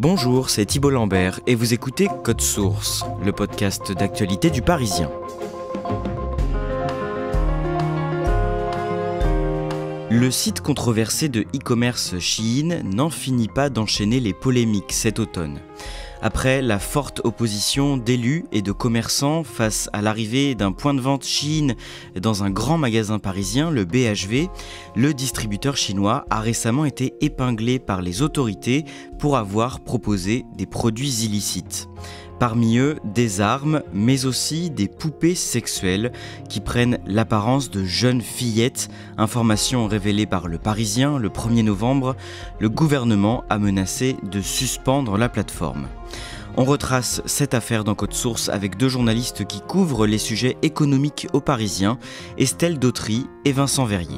Bonjour, c'est Thibault Lambert et vous écoutez Code Source, le podcast d'actualité du Parisien. Le site controversé de e-commerce Shein n'en finit pas d'enchaîner les polémiques cet automne. Après la forte opposition d'élus et de commerçants face à l'arrivée d'un point de vente Shein dans un grand magasin parisien, le BHV, le distributeur chinois a récemment été épinglé par les autorités pour avoir proposé des produits illicites. Parmi eux, des armes, mais aussi des poupées sexuelles qui prennent l'apparence de jeunes fillettes. Information révélée par Le Parisien le 1er novembre, le gouvernement a menacé de suspendre la plateforme. On retrace cette affaire dans Code Source avec deux journalistes qui couvrent les sujets économiques au Parisien, Estelle Dautry et Vincent Verrier.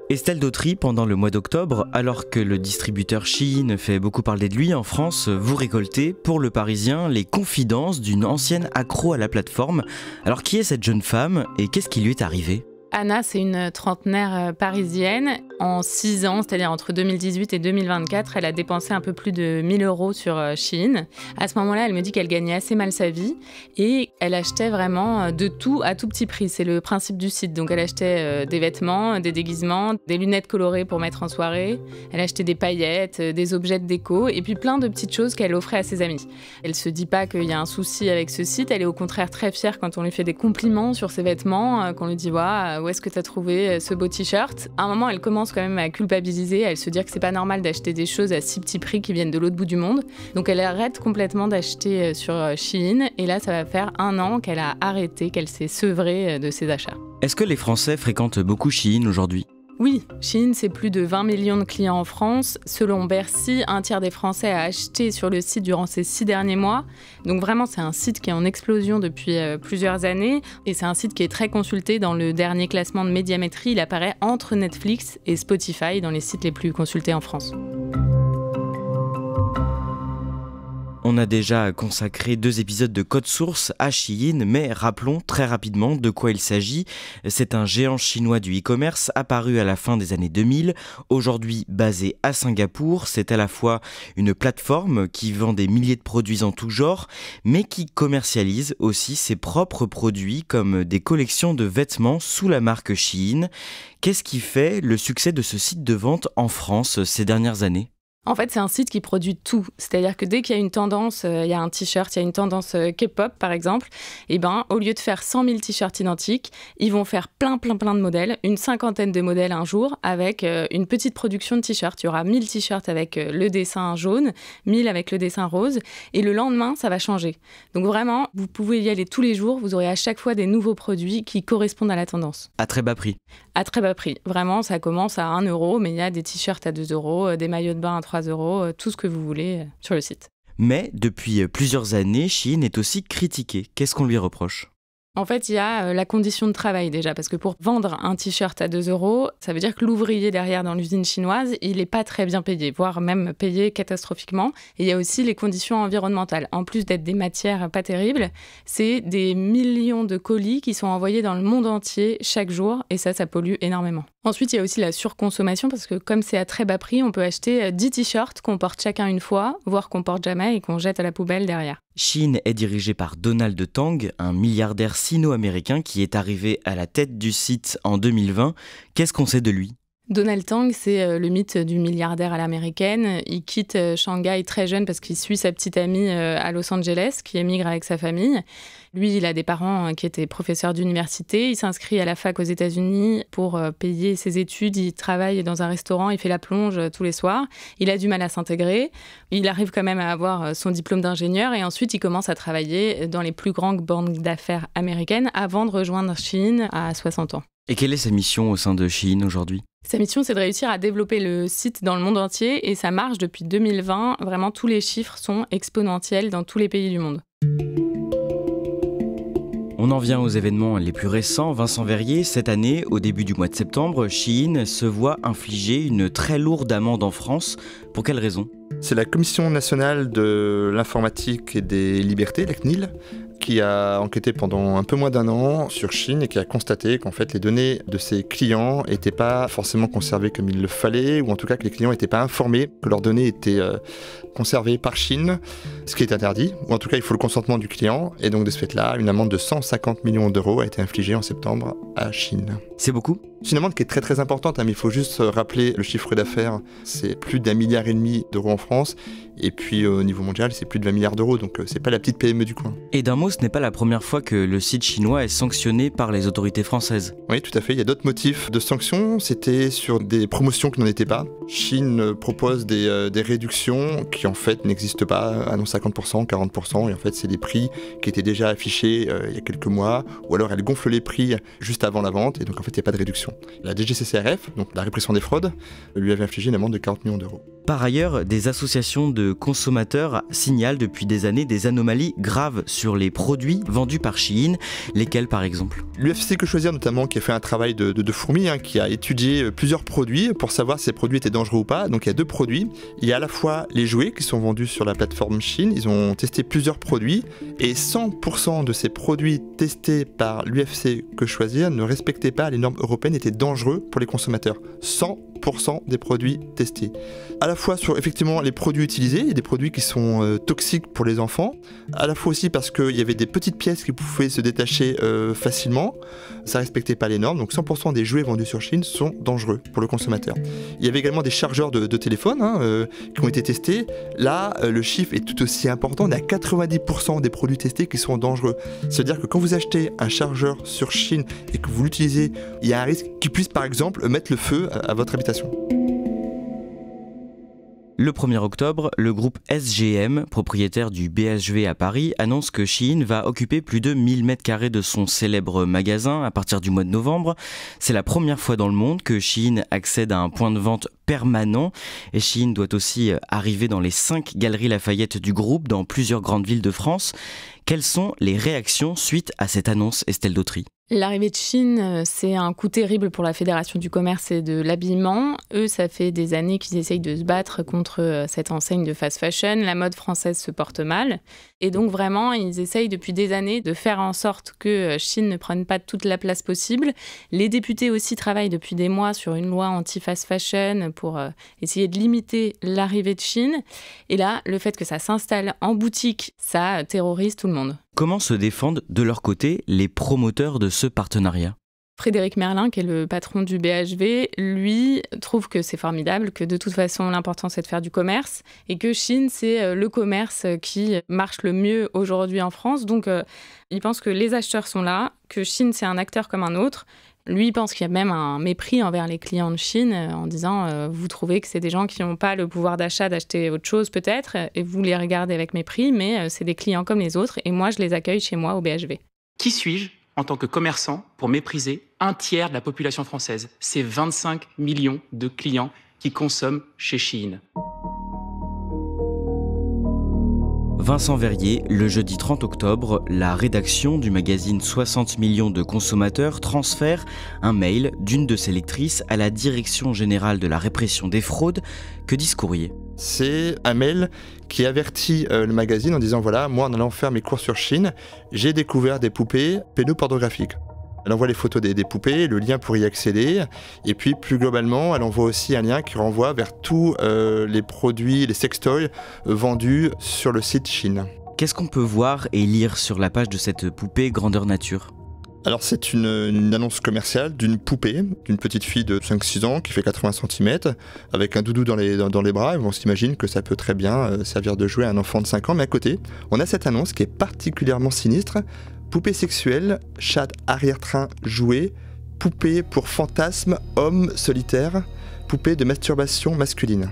Estelle Dautry, pendant le mois d'octobre, alors que le distributeur Shein fait beaucoup parler de lui en France, vous récoltez pour Le Parisien les confidences d'une ancienne accro à la plateforme. Alors qui est cette jeune femme et qu'est-ce qui lui est arrivé ? Anna, c'est une trentenaire parisienne. En 6 ans, c'est-à-dire entre 2018 et 2024, elle a dépensé un peu plus de 1 000 € sur Shein. À ce moment-là, elle me dit qu'elle gagnait assez mal sa vie et elle achetait vraiment de tout à tout petit prix. C'est le principe du site. Donc elle achetait des vêtements, des déguisements, des lunettes colorées pour mettre en soirée. Elle achetait des paillettes, des objets de déco et puis plein de petites choses qu'elle offrait à ses amis. Elle se dit pas qu'il y a un souci avec ce site. Elle est au contraire très fière quand on lui fait des compliments sur ses vêtements, qu'on lui dit « Waouh, où est-ce que tu as trouvé ce beau t-shirt ?» À un moment, elle commence quand même à culpabiliser, à se dire que c'est pas normal d'acheter des choses à si petit prix qui viennent de l'autre bout du monde. Donc elle arrête complètement d'acheter sur Shein et là ça va faire 1 an qu'elle a arrêté, qu'elle s'est sevrée de ses achats. Est-ce que les Français fréquentent beaucoup Shein aujourd'hui ? Oui, Shein, c'est plus de 20 millions de clients en France. Selon Bercy, 1/3 des Français a acheté sur le site durant ces 6 derniers mois. Donc vraiment, c'est un site qui est en explosion depuis plusieurs années. Et c'est un site qui est très consulté. Dans le dernier classement de Médiamétrie, il apparaît entre Netflix et Spotify dans les sites les plus consultés en France. On a déjà consacré 2 épisodes de Code Source à Shein, mais rappelons très rapidement de quoi il s'agit. C'est un géant chinois du e-commerce apparu à la fin des années 2000, aujourd'hui basé à Singapour. C'est à la fois une plateforme qui vend des milliers de produits en tout genre, mais qui commercialise aussi ses propres produits comme des collections de vêtements sous la marque Shein. Qu'est-ce qui fait le succès de ce site de vente en France ces dernières années ? En fait, c'est un site qui produit tout. C'est-à-dire que dès qu'il y a une tendance, il y a un t-shirt, il y a une tendance K-pop par exemple, et au lieu de faire 100 000 t-shirts identiques, ils vont faire plein de modèles, une 50aine de modèles un jour, avec une petite production de t-shirts. Il y aura 1000 t-shirts avec le dessin jaune, 1000 avec le dessin rose, et le lendemain, ça va changer. Donc vraiment, vous pouvez y aller tous les jours, vous aurez à chaque fois des nouveaux produits qui correspondent à la tendance. À très bas prix. À très bas prix. Vraiment, ça commence à 1 €, mais il y a des t-shirts à 2 €, des maillots de bain à 3 €, tout ce que vous voulez sur le site. Mais depuis plusieurs années, Shein est aussi critiqué. Qu'est-ce qu'on lui reproche ? En fait, il y a la condition de travail déjà, parce que pour vendre un t-shirt à 2 €, ça veut dire que l'ouvrier derrière dans l'usine chinoise, il n'est pas très bien payé, voire même payé catastrophiquement. Et il y a aussi les conditions environnementales. En plus d'être des matières pas terribles, c'est des millions de colis qui sont envoyés dans le monde entier chaque jour, et ça pollue énormément. Ensuite, il y a aussi la surconsommation, parce que comme c'est à très bas prix, on peut acheter 10 t-shirts qu'on porte chacun une fois, voire qu'on porte jamais et qu'on jette à la poubelle derrière. Shein est dirigé par Donald Tang, un milliardaire sino-américain qui est arrivé à la tête du site en 2020. Qu'est-ce qu'on sait de lui ? Donald Tang, c'est le mythe du milliardaire à l'américaine. Il quitte Shanghai très jeune parce qu'il suit sa petite amie à Los Angeles, qui émigre avec sa famille. Lui, il a des parents qui étaient professeurs d'université. Il s'inscrit à la fac aux États-Unis pour payer ses études. Il travaille dans un restaurant, il fait la plonge tous les soirs. Il a du mal à s'intégrer. Il arrive quand même à avoir son diplôme d'ingénieur et ensuite, il commence à travailler dans les plus grandes banques d'affaires américaines avant de rejoindre Shein à 60 ans. Et quelle est sa mission au sein de Shein aujourd'hui ? Sa mission, c'est de réussir à développer le site dans le monde entier et ça marche depuis 2020. Vraiment, tous les chiffres sont exponentiels dans tous les pays du monde. On en vient aux événements les plus récents. Vincent Verrier, cette année, au début du mois de septembre, Shein se voit infliger une très lourde amende en France. Pour quelle raison ? C'est la Commission nationale de l'informatique et des libertés, la CNIL, qui a enquêté pendant un peu moins d'1 an sur Shein et qui a constaté qu'en fait les données de ses clients n'étaient pas forcément conservées comme il le fallait, ou en tout cas que les clients n'étaient pas informés que leurs données étaient conservées par Shein, ce qui est interdit, ou en tout cas il faut le consentement du client, et donc de ce fait-là, une amende de 150 millions d'euros a été infligée en septembre à Shein. C'est beaucoup ? C'est une amende qui est très très importante, mais il faut juste rappeler le chiffre d'affaires, c'est plus d'1,5 milliard d'euros en France, et puis au niveau mondial c'est plus de 20 milliards d'euros, donc c'est pas la petite PME du coin. Et d'un mot, ce n'est pas la première fois que le site chinois est sanctionné par les autorités françaises. Oui, tout à fait, il y a d'autres motifs de sanctions, c'était sur des promotions qui n'en étaient pas. Shein propose des réductions qui en fait n'existent pas, annoncent 50%, 40%, et en fait c'est des prix qui étaient déjà affichés il y a quelques mois, ou alors elle gonfle les prix juste avant la vente, et donc en fait il n'y a pas de réduction. La DGCCRF, donc la répression des fraudes, lui avait infligé une amende de 40 millions d'euros. Par ailleurs, des associations de consommateurs signalent depuis des années des anomalies graves sur les produits vendus par Shein, lesquels par exemple ? L'UFC Que Choisir notamment, qui a fait un travail de fourmi, qui a étudié plusieurs produits pour savoir si ces produits étaient dangereux ou pas. Donc il y a 2 produits. Il y a à la fois les jouets qui sont vendus sur la plateforme Shein. Ils ont testé plusieurs produits et 100% de ces produits testés par l'UFC Que Choisir ne respectaient pas les normes européennes, étaient dangereux pour les consommateurs. 100% des produits testés. À la fois sur effectivement les produits utilisés, il y a des produits qui sont toxiques pour les enfants, à la fois aussi parce qu'il y avait des petites pièces qui pouvaient se détacher facilement, ça respectait pas les normes, donc 100% des jouets vendus sur Shein sont dangereux pour le consommateur. Il y avait également des chargeurs de téléphone qui ont été testés, là le chiffre est tout aussi important, on a 90% des produits testés qui sont dangereux. C'est-à-dire que quand vous achetez un chargeur sur Shein et que vous l'utilisez, il y a un risque qu'il puisse par exemple mettre le feu à votre habitation. Le 1er octobre, le groupe SGM, propriétaire du BHV à Paris, annonce que Shein va occuper plus de 1000 m² de son célèbre magasin à partir du mois de novembre. C'est la première fois dans le monde que Shein accède à un point de vente permanent. Et Shein doit aussi arriver dans les 5 galeries Lafayette du groupe dans plusieurs grandes villes de France. Quelles sont les réactions suite à cette annonce, Estelle Dautry ? L'arrivée de Shein, c'est un coup terrible pour la Fédération du commerce et de l'habillement. Eux, ça fait des années qu'ils essayent de se battre contre cette enseigne de fast fashion. La mode française se porte mal. Et donc vraiment, ils essayent depuis des années de faire en sorte que Shein ne prenne pas toute la place possible. Les députés aussi travaillent depuis des mois sur une loi anti-fast fashion pour essayer de limiter l'arrivée de Shein. Et là, le fait que ça s'installe en boutique, ça terrorise tout le monde. Comment se défendent de leur côté les promoteurs de ce partenariat ? Frédéric Merlin, qui est le patron du BHV, lui trouve que c'est formidable, que de toute façon l'important c'est de faire du commerce et que Shein c'est le commerce qui marche le mieux aujourd'hui en France. Donc il pense que les acheteurs sont là, que Shein c'est un acteur comme un autre. Lui, il pense qu'il y a même un mépris envers les clients de Shein en disant vous trouvez que c'est des gens qui n'ont pas le pouvoir d'achat d'acheter autre chose peut-être et vous les regardez avec mépris, mais c'est des clients comme les autres et moi je les accueille chez moi au BHV. Qui suis-je en tant que commerçant pour mépriser un tiers de la population française ? C'est 25 millions de clients qui consomment chez Shein. Vincent Verrier, le jeudi 30 octobre, la rédaction du magazine 60 millions de consommateurs transfère un mail d'une de ses lectrices à la Direction générale de la répression des fraudes. Que dit ce courrier ? C'est un mail qui avertit le magazine en disant voilà, moi en allant faire mes courses sur Shein, j'ai découvert des poupées pédopornographiques. Elle envoie les photos des poupées, le lien pour y accéder, et puis plus globalement, elle envoie aussi un lien qui renvoie vers tous les produits, les sextoys vendus sur le site Shein. Qu'est-ce qu'on peut voir et lire sur la page de cette poupée grandeur nature ? Alors c'est une annonce commerciale d'une poupée, d'une petite fille de 5-6 ans qui fait 80 cm, avec un doudou dans les bras, et on s'imagine que ça peut très bien servir de jouet à un enfant de 5 ans, mais à côté, on a cette annonce qui est particulièrement sinistre. Poupée sexuelle, chat arrière-train jouet, poupée pour fantasme, homme solitaire, poupée de masturbation masculine.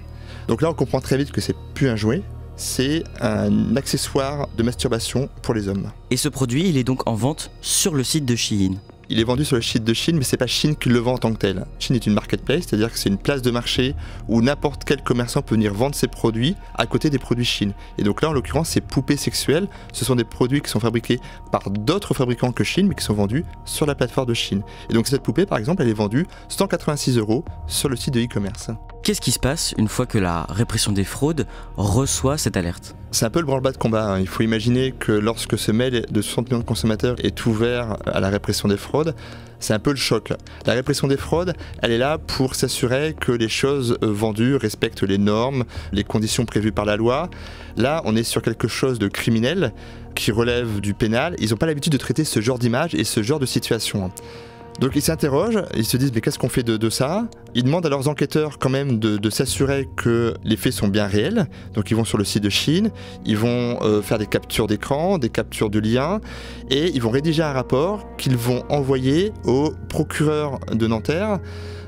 Donc là on comprend très vite que c'est plus un jouet, c'est un accessoire de masturbation pour les hommes. Et ce produit, il est donc en vente sur le site de Shein. Il est vendu sur le site de Shein, mais c'est pas Shein qui le vend en tant que tel. Shein est une marketplace, c'est-à-dire que c'est une place de marché où n'importe quel commerçant peut venir vendre ses produits à côté des produits Shein. Et donc là, en l'occurrence, ces poupées sexuelles, ce sont des produits qui sont fabriqués par d'autres fabricants que Shein, mais qui sont vendus sur la plateforme de Shein. Et donc cette poupée, par exemple, elle est vendue 186 € sur le site de e-commerce. Qu'est-ce qui se passe une fois que la répression des fraudes reçoit cette alerte ? C'est un peu le branle-bas de combat. Il faut imaginer que lorsque ce mail de 60 millions de consommateurs est ouvert à la répression des fraudes, c'est un peu le choc. La répression des fraudes, elle est là pour s'assurer que les choses vendues respectent les normes, les conditions prévues par la loi. Là, on est sur quelque chose de criminel qui relève du pénal. Ils n'ont pas l'habitude de traiter ce genre d'image et ce genre de situation. Donc ils s'interrogent, ils se disent mais qu'est-ce qu'on fait de ça ? Ils demandent à leurs enquêteurs quand même de s'assurer que les faits sont bien réels. Donc ils vont sur le site de Shein, ils vont faire des captures d'écran, des captures de liens et ils vont rédiger un rapport qu'ils vont envoyer au procureur de Nanterre.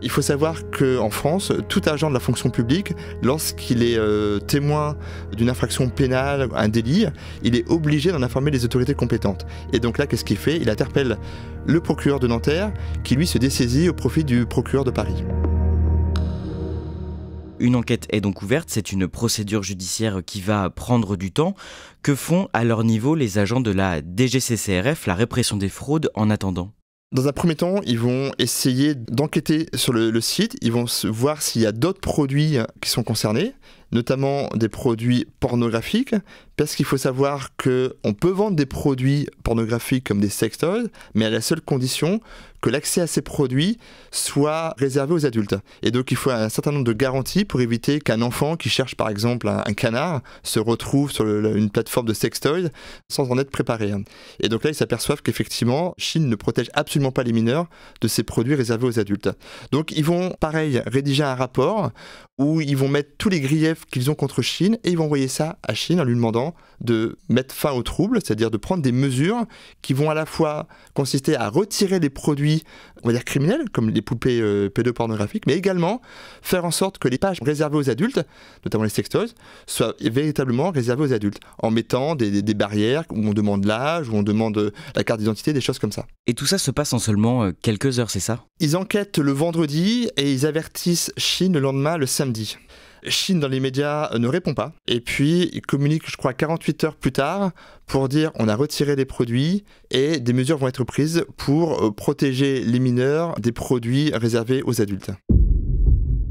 Il faut savoir qu'en France, tout agent de la fonction publique, lorsqu'il est témoin d'une infraction pénale, un délit, il est obligé d'en informer les autorités compétentes. Et donc là, qu'est-ce qu'il fait ? Il interpelle le procureur de Nanterre qui lui se dessaisit au profit du procureur de Paris. Une enquête est donc ouverte, c'est une procédure judiciaire qui va prendre du temps. Que font à leur niveau les agents de la DGCCRF, la répression des fraudes, en attendant ? Dans un premier temps, ils vont essayer d'enquêter sur le site, ils vont voir s'il y a d'autres produits qui sont concernés, notamment des produits pornographiques, parce qu'il faut savoir qu'on peut vendre des produits pornographiques comme des sextoys, mais à la seule condition que l'accès à ces produits soit réservé aux adultes. Et donc il faut un certain nombre de garanties pour éviter qu'un enfant qui cherche par exemple un canard se retrouve sur une plateforme de sextoys sans en être préparé. Et donc là ils s'aperçoivent qu'effectivement Shein ne protège absolument pas les mineurs de ces produits réservés aux adultes. Donc ils vont pareil rédiger un rapport où ils vont mettre tous les griefs qu'ils ont contre Shein et ils vont envoyer ça à Shein en lui demandant de mettre fin aux troubles, c'est-à-dire de prendre des mesures qui vont à la fois consister à retirer les produits, on va dire criminels, comme les poupées pédopornographiques, mais également faire en sorte que les pages réservées aux adultes, notamment les sextoys, soient véritablement réservées aux adultes, en mettant des barrières où on demande l'âge, où on demande la carte d'identité, des choses comme ça. Et tout ça se passe en seulement quelques heures, c'est ça ? Ils enquêtent le vendredi et ils avertissent Shein le lendemain, le samedi. Shein dans les médias ne répond pas et puis il communique je crois 48 heures plus tard pour dire on a retiré les produits et des mesures vont être prises pour protéger les mineurs des produits réservés aux adultes.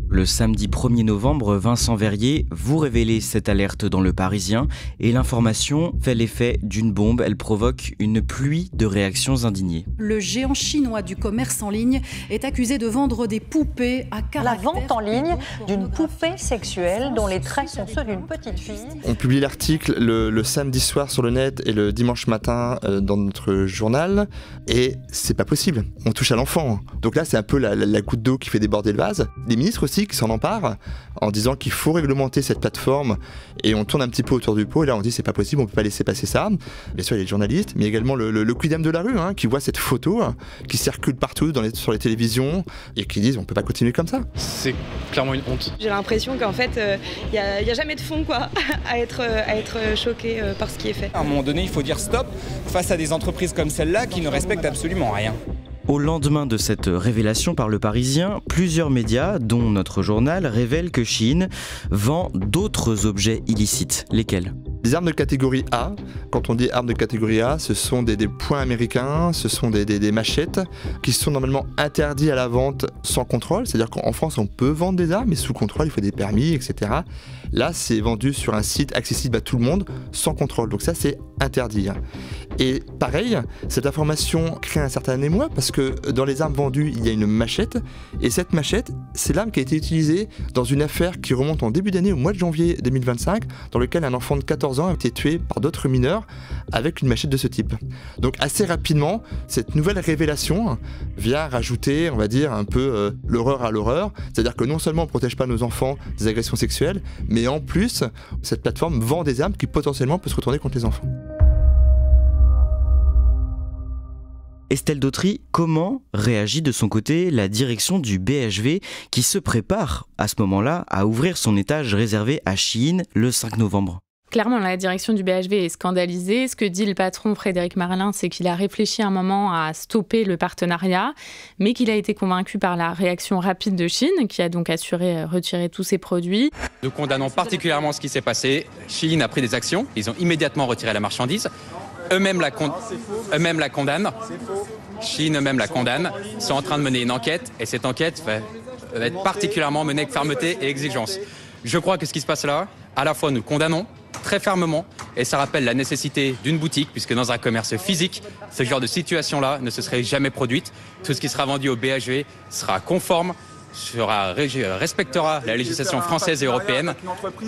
Le samedi 1er novembre, Vincent Verrier, vous révélez cette alerte dans Le Parisien et l'information fait l'effet d'une bombe. Elle provoque une pluie de réactions indignées. Le géant chinois du commerce en ligne est accusé de vendre des poupées à caractère... La vente en ligne d'une poupée sexuelle dont les traits sont ceux d'une petite fille. On publie l'article le samedi soir sur le net et le dimanche matin dans notre journal et c'est pas possible. On touche à l'enfant. Donc là c'est un peu la goutte d'eau qui fait déborder le vase. Les ministres aussi qui s'en emparent en disant qu'il faut réglementer cette plateforme et on tourne un petit peu autour du pot et là on dit c'est pas possible, on peut pas laisser passer ça. Bien sûr il y a les journalistes mais également le quidam de la rue qui voit cette photo qui circule partout sur les télévisions et qui disent on peut pas continuer comme ça. C'est clairement une honte. J'ai l'impression qu'en fait y a jamais de fond quoi à être choqué par ce qui est fait. À un moment donné il faut dire stop face à des entreprises comme celle-là qui ne respectent absolument rien. Au lendemain de cette révélation par Le Parisien, plusieurs médias, dont notre journal, révèlent que Shein vend d'autres objets illicites. Lesquels ? Des armes de catégorie A. Quand on dit armes de catégorie A, ce sont des poings américains, ce sont des machettes qui sont normalement interdits à la vente sans contrôle. C'est-à-dire qu'en France, on peut vendre des armes, mais sous contrôle, il faut des permis, etc. Là, c'est vendu sur un site accessible à tout le monde, sans contrôle. Donc ça, c'est interdit. Et pareil, cette information crée un certain émoi parce que dans les armes vendues, il y a une machette. Et cette machette, c'est l'arme qui a été utilisée dans une affaire qui remonte en début d'année, au mois de janvier 2025, dans lequel un enfant de 14 ans a été tué par d'autres mineurs avec une machette de ce type. Donc assez rapidement, cette nouvelle révélation vient rajouter, on va dire, un peu l'horreur à l'horreur. C'est-à-dire que non seulement on ne protège pas nos enfants des agressions sexuelles, mais en plus, cette plateforme vend des armes qui potentiellement peuvent se retourner contre les enfants. Estelle Dautry, comment réagit de son côté la direction du BHV qui se prépare à ce moment-là à ouvrir son étage réservé à Shein le 5 novembre ? Clairement, la direction du BHV est scandalisée. Ce que dit le patron Frédéric Marlin, c'est qu'il a réfléchi un moment à stopper le partenariat, mais qu'il a été convaincu par la réaction rapide de Shein, qui a donc assuré retirer tous ses produits. Nous condamnons particulièrement ce qui s'est passé. Shein a pris des actions, ils ont immédiatement retiré la marchandise. Eux-mêmes la condamnent. Shein eux-mêmes la condamnent. Ils sont en train de mener une enquête et cette enquête va être particulièrement menée avec fermeté et exigence. Je crois que ce qui se passe là, à la fois nous le condamnons très fermement et ça rappelle la nécessité d'une boutique puisque dans un commerce physique, ce genre de situation-là ne se serait jamais produite. Tout ce qui sera vendu au BHV sera conforme, respectera la législation française et européenne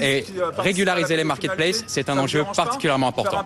et régulariser les marketplaces, c'est un enjeu particulièrement important.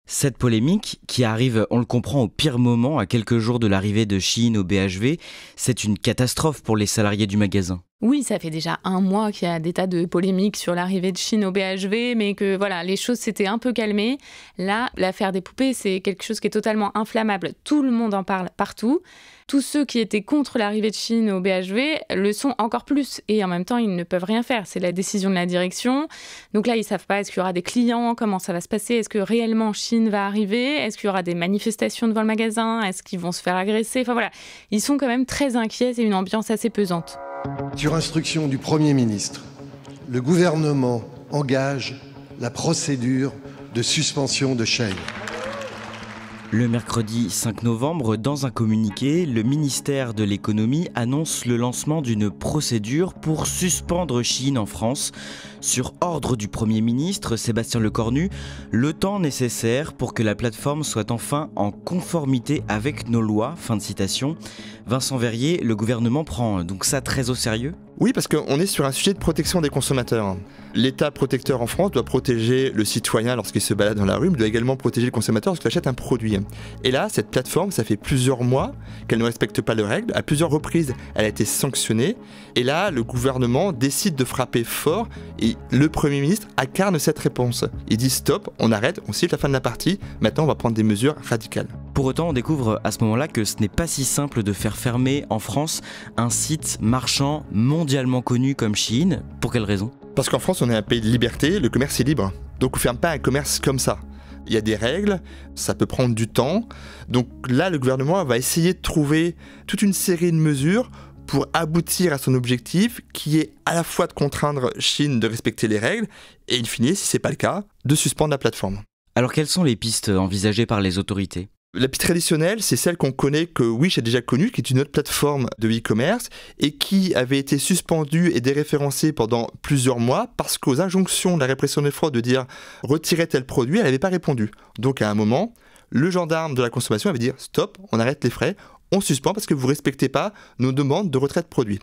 Cette polémique, qui arrive, on le comprend, au pire moment, à quelques jours de l'arrivée de Shein au BHV, c'est une catastrophe pour les salariés du magasin. Oui, ça fait déjà un mois qu'il y a des tas de polémiques sur l'arrivée de Shein au BHV, mais que voilà, les choses s'étaient un peu calmées. Là, l'affaire des poupées, c'est quelque chose qui est totalement inflammable. Tout le monde en parle partout. Tous ceux qui étaient contre l'arrivée de Shein au BHV le sont encore plus. Et en même temps, ils ne peuvent rien faire. C'est la décision de la direction. Donc là, ils ne savent pas, est-ce qu'il y aura des clients? Comment ça va se passer? Est-ce que réellement Shein va arriver? Est-ce qu'il y aura des manifestations devant le magasin? Est-ce qu'ils vont se faire agresser? Enfin voilà, ils sont quand même très inquiets. C'est une ambiance assez pesante. Sur instruction du Premier ministre, le gouvernement engage la procédure de suspension de Shein. Le mercredi 5 novembre, dans un communiqué, le ministère de l'économie annonce le lancement d'une procédure pour suspendre Shein en France. Sur ordre du Premier ministre, Sébastien Lecornu, le temps nécessaire pour que la plateforme soit enfin en conformité avec nos lois. Fin de citation. Vincent Verrier, le gouvernement prend donc ça très au sérieux ? Oui, parce qu'on est sur un sujet de protection des consommateurs. L'État protecteur en France doit protéger le citoyen lorsqu'il se balade dans la rue, mais doit également protéger le consommateur lorsqu'il achète un produit. Et là, cette plateforme, ça fait plusieurs mois qu'elle ne respecte pas les règles. À plusieurs reprises, elle a été sanctionnée. Et là, le gouvernement décide de frapper fort et le Premier ministre incarne cette réponse. Il dit stop, on arrête, on siffle la fin de la partie, maintenant on va prendre des mesures radicales. Pour autant, on découvre à ce moment-là que ce n'est pas si simple de faire fermer en France un site marchand mondialement connu comme Shein. Pour quelle raison ? Parce qu'en France, on est un pays de liberté, le commerce est libre. Donc on ne ferme pas un commerce comme ça. Il y a des règles, ça peut prendre du temps. Donc là, le gouvernement va essayer de trouver toute une série de mesures pour aboutir à son objectif, qui est à la fois de contraindre Shein de respecter les règles, et in fine, si ce n'est pas le cas, de suspendre la plateforme. Alors quelles sont les pistes envisagées par les autorités ? La piste traditionnelle, c'est celle qu'on connaît, que Wish a déjà connue, qui est une autre plateforme de e-commerce et qui avait été suspendue et déréférencée pendant plusieurs mois parce qu'aux injonctions de la répression des fraudes de dire « retirez tel produit », elle n'avait pas répondu. Donc à un moment, le gendarme de la consommation avait dit « stop, on arrête les frais, on suspend parce que vous ne respectez pas nos demandes de retrait de produits ».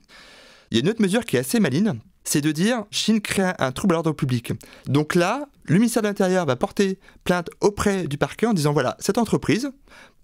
Il y a une autre mesure qui est assez maligne, c'est de dire Shein crée un trouble à l'ordre public. Donc là, le ministère de l'Intérieur va porter plainte auprès du parquet en disant voilà, cette entreprise,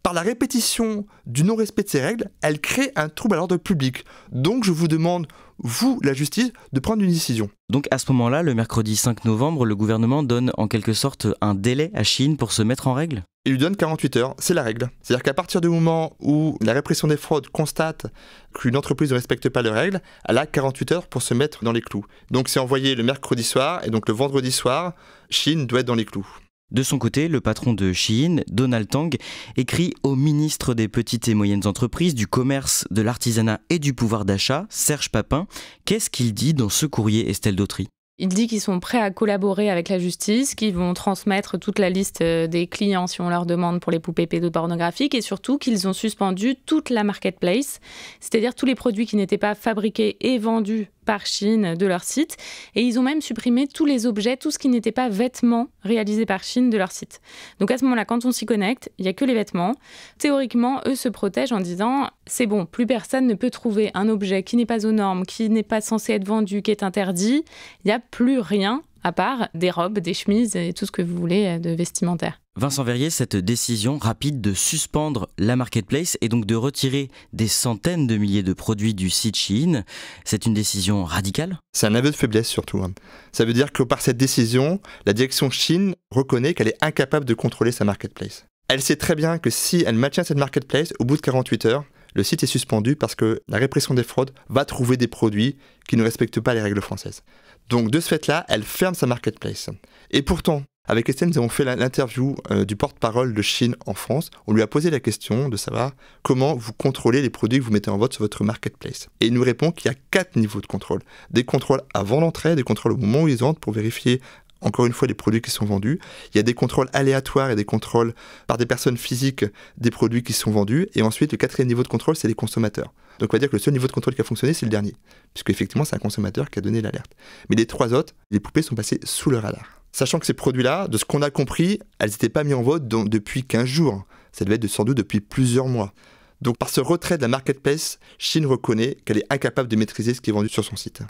par la répétition du non-respect de ces règles, elle crée un trouble à l'ordre public. Donc je vous demande, vous, la justice, de prendre une décision. Donc à ce moment-là, le mercredi 5 novembre, le gouvernement donne en quelque sorte un délai à Shein pour se mettre en règle ? Il lui donne 48 heures, c'est la règle. C'est-à-dire qu'à partir du moment où la répression des fraudes constate qu'une entreprise ne respecte pas les règles, elle a 48 heures pour se mettre dans les clous. Donc c'est envoyé le mercredi soir, et donc le vendredi soir, Shein doit être dans les clous. De son côté, le patron de Shein, Donald Tang, écrit au ministre des Petites et Moyennes Entreprises, du Commerce, de l'Artisanat et du Pouvoir d'achat, Serge Papin. Qu'est-ce qu'il dit dans ce courrier, Estelle Dautry ? Il dit qu'ils sont prêts à collaborer avec la justice, qu'ils vont transmettre toute la liste des clients si on leur demande pour les poupées pédopornographiques et surtout qu'ils ont suspendu toute la marketplace, c'est-à-dire tous les produits qui n'étaient pas fabriqués et vendus par Shein de leur site. Et ils ont même supprimé tous les objets, tout ce qui n'était pas vêtements réalisés par Shein de leur site. Donc à ce moment-là, quand on s'y connecte, il n'y a que les vêtements. Théoriquement, eux se protègent en disant « c'est bon, plus personne ne peut trouver un objet qui n'est pas aux normes, qui n'est pas censé être vendu, qui est interdit. Il n'y a plus rien à part des robes, des chemises et tout ce que vous voulez de vestimentaire. » Vincent Verrier, cette décision rapide de suspendre la marketplace et donc de retirer des centaines de milliers de produits du site Shein, c'est une décision radicale ? C'est un aveu de faiblesse surtout. Ça veut dire que par cette décision, la direction Shein reconnaît qu'elle est incapable de contrôler sa marketplace. Elle sait très bien que si elle maintient cette marketplace, au bout de 48 heures, le site est suspendu parce que la répression des fraudes va trouver des produits qui ne respectent pas les règles françaises. Donc de ce fait-là, elle ferme sa marketplace. Et pourtant, avec Estelle, nous avons fait l'interview du porte-parole de Shein en France. On lui a posé la question de savoir comment vous contrôlez les produits que vous mettez en vente sur votre marketplace. Et il nous répond qu'il y a 4 niveaux de contrôle. Des contrôles avant l'entrée, des contrôles au moment où ils entrent pour vérifier encore une fois les produits qui sont vendus. Il y a des contrôles aléatoires et des contrôles par des personnes physiques des produits qui sont vendus. Et ensuite, le 4e niveau de contrôle, c'est les consommateurs. Donc on va dire que le seul niveau de contrôle qui a fonctionné, c'est le dernier, puisque effectivement c'est un consommateur qui a donné l'alerte. Mais les 3 autres, les poupées sont passées sous le radar. Sachant que ces produits-là, de ce qu'on a compris, elles n'étaient pas mises en vente depuis 15 jours. Ça devait être sans doute depuis plusieurs mois. Donc par ce retrait de la marketplace, Shein reconnaît qu'elle est incapable de maîtriser ce qui est vendu sur son site.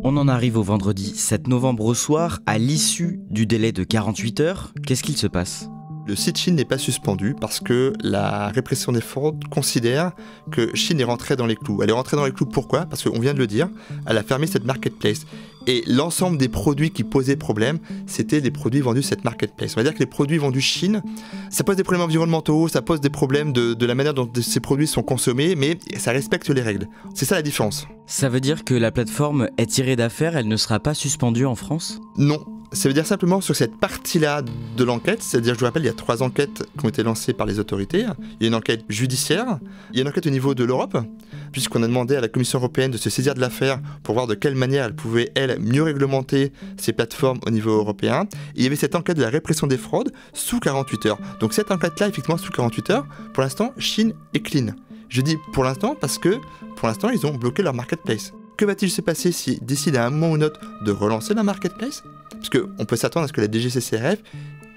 On en arrive au vendredi 7 novembre au soir, à l'issue du délai de 48 heures. Qu'est-ce qu'il se passe ? Le site Shein n'est pas suspendu parce que la répression des fraudes considère que Shein est rentrée dans les clous. Elle est rentrée dans les clous pourquoi ? Parce qu'on vient de le dire, elle a fermé cette marketplace. Et l'ensemble des produits qui posaient problème, c'était les produits vendus sur cette marketplace. On va dire que les produits vendus Shein, ça pose des problèmes environnementaux, ça pose des problèmes de la manière dont ces produits sont consommés, mais ça respecte les règles. C'est ça la différence. Ça veut dire que la plateforme est tirée d'affaire, elle ne sera pas suspendue en France ? Non. Ça veut dire simplement sur cette partie-là de l'enquête, c'est-à-dire, je vous rappelle, il y a 3 enquêtes qui ont été lancées par les autorités. Il y a une enquête judiciaire, il y a une enquête au niveau de l'Europe, puisqu'on a demandé à la Commission européenne de se saisir de l'affaire pour voir de quelle manière elle pouvait, mieux réglementer ces plateformes au niveau européen. Et il y avait cette enquête de la répression des fraudes sous 48 heures. Donc cette enquête-là, effectivement, sous 48 heures, pour l'instant, Shein est clean. Je dis pour l'instant parce que, pour l'instant, ils ont bloqué leur marketplace. Que va-t-il se passer s'ils décident à un moment ou un autre de relancer la marketplace ? Parce qu'on peut s'attendre à ce que la DGCCRF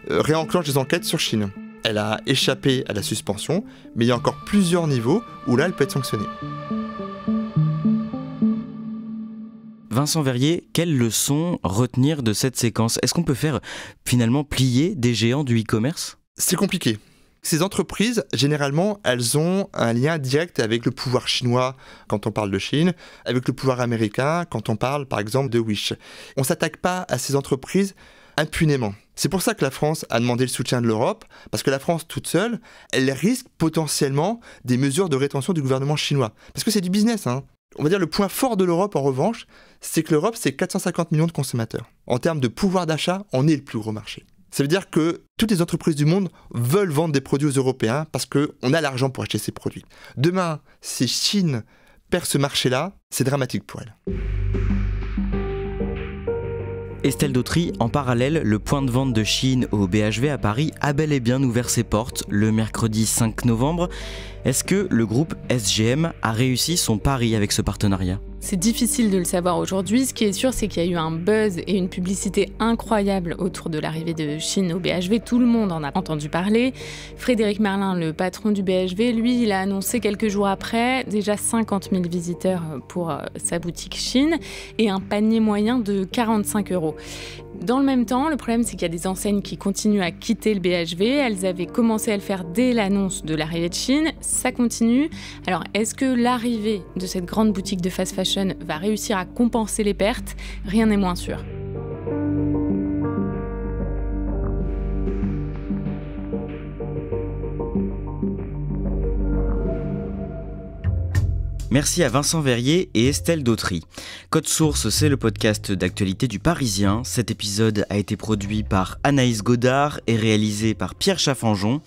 réenclenche des enquêtes sur Shein. Elle a échappé à la suspension, mais il y a encore plusieurs niveaux où là, elle peut être sanctionnée. Vincent Verrier, quelle leçon retenir de cette séquence ? Est-ce qu'on peut faire finalement plier des géants du e-commerce ? C'est compliqué. Ces entreprises, généralement, elles ont un lien direct avec le pouvoir chinois quand on parle de Chine, avec le pouvoir américain quand on parle, par exemple, de Wish. On ne s'attaque pas à ces entreprises impunément. C'est pour ça que la France a demandé le soutien de l'Europe, parce que la France, toute seule, elle risque potentiellement des mesures de rétention du gouvernement chinois. Parce que c'est du business, hein. On va dire le point fort de l'Europe, en revanche, c'est que l'Europe, c'est 450 millions de consommateurs. En termes de pouvoir d'achat, on est le plus gros marché. Ça veut dire que toutes les entreprises du monde veulent vendre des produits aux Européens parce qu'on a l'argent pour acheter ces produits. Demain, si Chine perd ce marché-là, c'est dramatique pour elle. Estelle Dautry, en parallèle, le point de vente de Shein au BHV à Paris a bel et bien ouvert ses portes le mercredi 5 novembre. Est-ce que le groupe SGM a réussi son pari avec ce partenariat ? C'est difficile de le savoir aujourd'hui. Ce qui est sûr, c'est qu'il y a eu un buzz et une publicité incroyable autour de l'arrivée de Shein au BHV. Tout le monde en a entendu parler. Frédéric Merlin, le patron du BHV, lui, il a annoncé quelques jours après déjà 50 000 visiteurs pour sa boutique Shein et un panier moyen de 45 €. Dans le même temps, le problème, c'est qu'il y a des enseignes qui continuent à quitter le BHV. Elles avaient commencé à le faire dès l'annonce de l'arrivée de Shein. Ça continue. Alors, est-ce que l'arrivée de cette grande boutique de fast fashion va réussir à compenser les pertes ? Rien n'est moins sûr. Merci à Vincent Verrier et Estelle Dautry. Code Source, c'est le podcast d'actualité du Parisien. Cet épisode a été produit par Anaïs Godard et réalisé par Pierre Chaffanjon.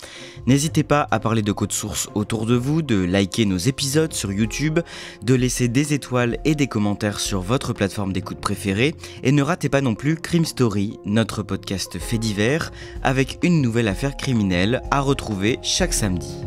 N'hésitez pas à parler de Code Source autour de vous, de liker nos épisodes sur YouTube, de laisser des étoiles et des commentaires sur votre plateforme d'écoute préférée. Et ne ratez pas non plus Crime Story, notre podcast fait divers, avec une nouvelle affaire criminelle à retrouver chaque samedi.